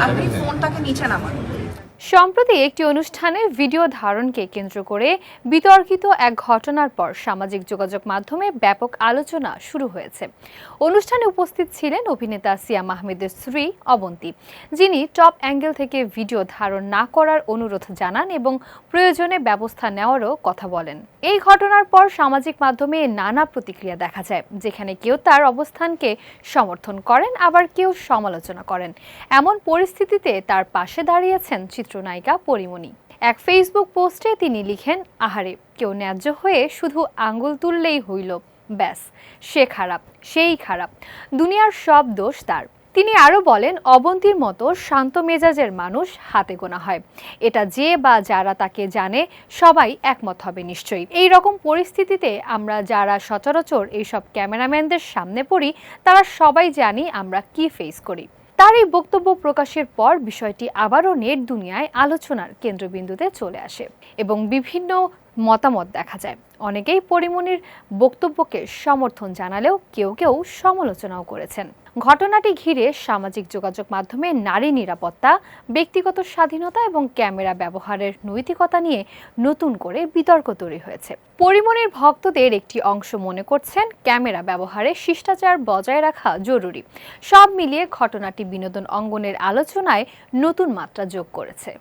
আপনি ফোনটাকে নিচে নামান। সম্প্রতি একটি অনুষ্ঠানে ভিডিও ধারণকে কেন্দ্র করে বিতর্কিত এক ঘটনার পর সামাজিক যোগাযোগ মাধ্যমে ব্যাপক আলোচনা শুরু হয়েছে। অনুষ্ঠানে উপস্থিত ছিলেন অভিনেতা সিয়াম আহমেদের স্ত্রী অবন্তী, যিনি টপ অ্যাঙ্গেল থেকে ভিডিও ধারণ না করার অনুরোধ জানান এবং প্রয়োজনে ব্যবস্থা নেওয়ারও কথা বলেন। এই ঘটনার পর সামাজিক মাধ্যমে নানা প্রতিক্রিয়া দেখা যায়, যেখানে কেউ তার অবস্থানকে সমর্থন করেন, আবার কেউ সমালোচনা করেন। এমন পরিস্থিতিতে তার পাশে দাঁড়িয়েছেন চিত্রনায়িকা পরীমনি। এক ফেসবুক পোস্টে তিনি লিখেন, আহারে, কেউ ন্যায্য হয়ে শুধু আঙ্গুল তুললেই হইল, ব্যাস সে খারাপ, সেই খারাপ, দুনিয়ার সব দোষ তার। তিনি আরও বলেন, অবন্তীর মতো শান্ত মেজাজের মানুষ হাতে গোনা হয়। এটা যে বা যারা তাকে জানে সবাই একমত হবে নিশ্চয়ই। এই রকম পরিস্থিতিতে আমরা যারা সচরাচর এইসব ক্যামেরাম্যানদের সামনে পড়ি, তারা সবাই জানি আমরা কি ফেস করি। তার এই বক্তব্য প্রকাশের পর বিষয়টি আবারও নেট দুনিয়ায় আলোচনার কেন্দ্রবিন্দুতে চলে আসে এবং বিভিন্ন মতামত দেখা যায়। অনেকেই পরীমনির বক্তব্যকে সমর্থন জানালেও কেউ কেউ সমালোচনাও করেছেন। ঘটনাটি ঘিরে সামাজিক যোগাযোগ মাধ্যমে নারী নিরাপত্তা, ব্যক্তিগত স্বাধীনতা এবং ক্যামেরা ব্যবহারের নৈতিকতা নিয়ে নতুন করে বিতর্ক তৈরি হয়েছে। পরীমনির ভক্তদের একটি অংশ মনে করছেন ক্যামেরা ব্যবহারে শিষ্টাচার বজায় রাখা জরুরি। সব মিলিয়ে ঘটনাটি বিনোদন অঙ্গনের আলোচনায় নতুন মাত্রা যোগ করেছে।